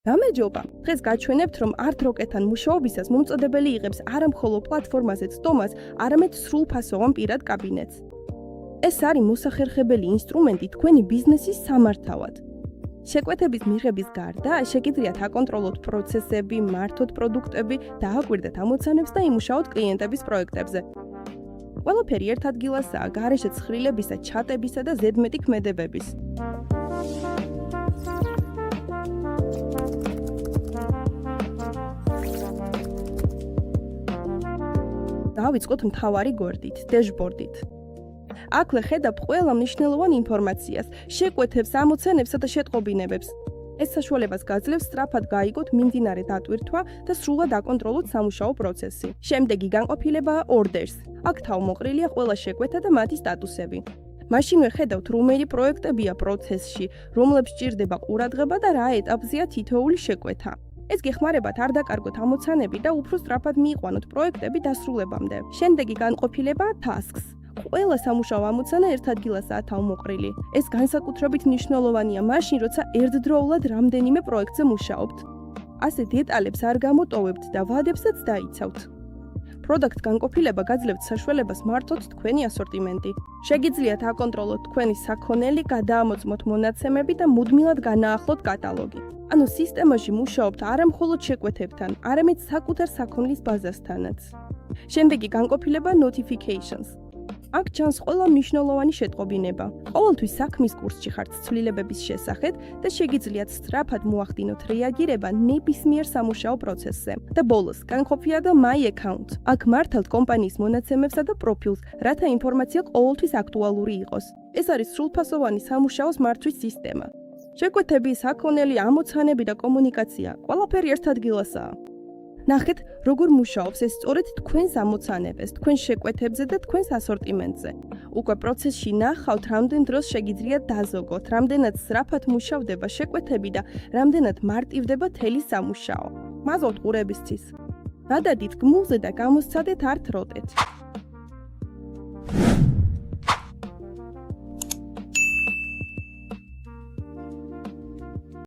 გამარჯობა. დღეს გაჩვენებთ, რომ art rocket-თან მუშაობისას მომწოდებელი იღებს არა მხოლოდ პლატფორმაზე ცდომას, არამედ სრულფასოვან პირად კაბინეტს. ეს არის მოსახერხებელი ინსტრუმენტი თქვენი ბიზნესის სამართავად. შეკვეთების მიღების გარდა, შეგიძლიათ აკონტროლოთ პროცესები, მართოთ პროდუქტები, დააკვირდეთ ამოცანებს და იმუშაოთ კლიენტების პროექტებზე. ყველაფერი ერთ ადგილასაა, გარეშე ცხრილებისა, ჩატებისა და ზედმეტი ქმედებების. დავიწყოთ მთავარი გვერდით, დეშბორდით. აქვე ხედავთ ყველა მნიშვნელოვან ინფორმაციას, შეკვეთებს, ამოცანებსა და შეტყობინებებს. ეს საშუალებას გაძლევს სწრაფად გაიგოთ მიმდინარე დატვირთვა და სრულად აკონტროლოთ სამუშაო პროცესი. შემდეგი განყოფილებაა orders. აქ თავმოყრილია ყველა შეკვეთა და მათი სტატუსები. მაშინვე ხედავთ, რომელი პროექტებია პროცესში, რომლებს სჭირდება ყურადღება და რა ეტაპზეა თითოეული შეკვეთა. ეს გეხმარებათ არ დაკარგოთ ამოცანები და უფრო სწრაფად მიიყვანოთ პროექტები დასრულებამდე. შემდეგი განყოფილებაა tasks. ყველა სამუშაო ამოცანა ერთ ადგილასაა თავმოყრილი. ეს განსაკუთრებით მნიშვნელოვანია მაშინ, როცა ერთდროულად რამდენიმე პროექტზე მუშაობთ. ასე დეტალებს არ გამოტოვებთ და ვადებსაც დაიცავთ. Product განყოფილება გაძლევთ საშუალებას მართოთ თქვენი ასორტიმენტი. შეგიძლიათ აკონტროლოთ თქვენი საქონელი, გადაამოწმოთ მონაცემები და მუდმივად განაახლოთ კატალოგი. ანუ სისტემაში მუშაობთ არა მხოლოდ შეკვეთებთან, არამედ საკუთარ საქონლის ბაზასთანაც. შემდეგი განყოფილება notifications. აქ ჩანს ყველა მნიშვნელოვანი შეტყობინება. ყოველთვის საქმის კურსში ხართ ცვლილებების შესახებ და შეგიძლიათ სწრაფად მოახდინოთ რეაგირება ნებისმიერ სამუშაო პროცესზე. და ბოლოს, განყოფილია და my account. აქ მართავთ კომპანიის მონაცემებსა და პროფილს, რათა ინფორმაცია ყოველთვის აქტუალური იყოს. ეს არის სრულფასოვანი სამუშაოს მართვის სისტემა. შეკვეთები, საქონელი, ამოცანები და კომუნიკაცია ყველაფერი ერთ ადგილასაა. ნახეთ, როგორ მუშაობს ეს სწორედ თქვენს ამოცანებებს, თქვენ შეკვეთებზე და თქვენს ასორტიმენტზე. უკვე პროცესში ნახავთ, რამდენ დროს შეგიძლიათ დაზოგოთ, რამდენად სწრაფად მუშავდება შეკვეთები და რამდენად მარტივდება მთელი სამუშაო. მადლობთ ყურებისთვის. გადადით გმულზე და გამოსცადეთ art rocket.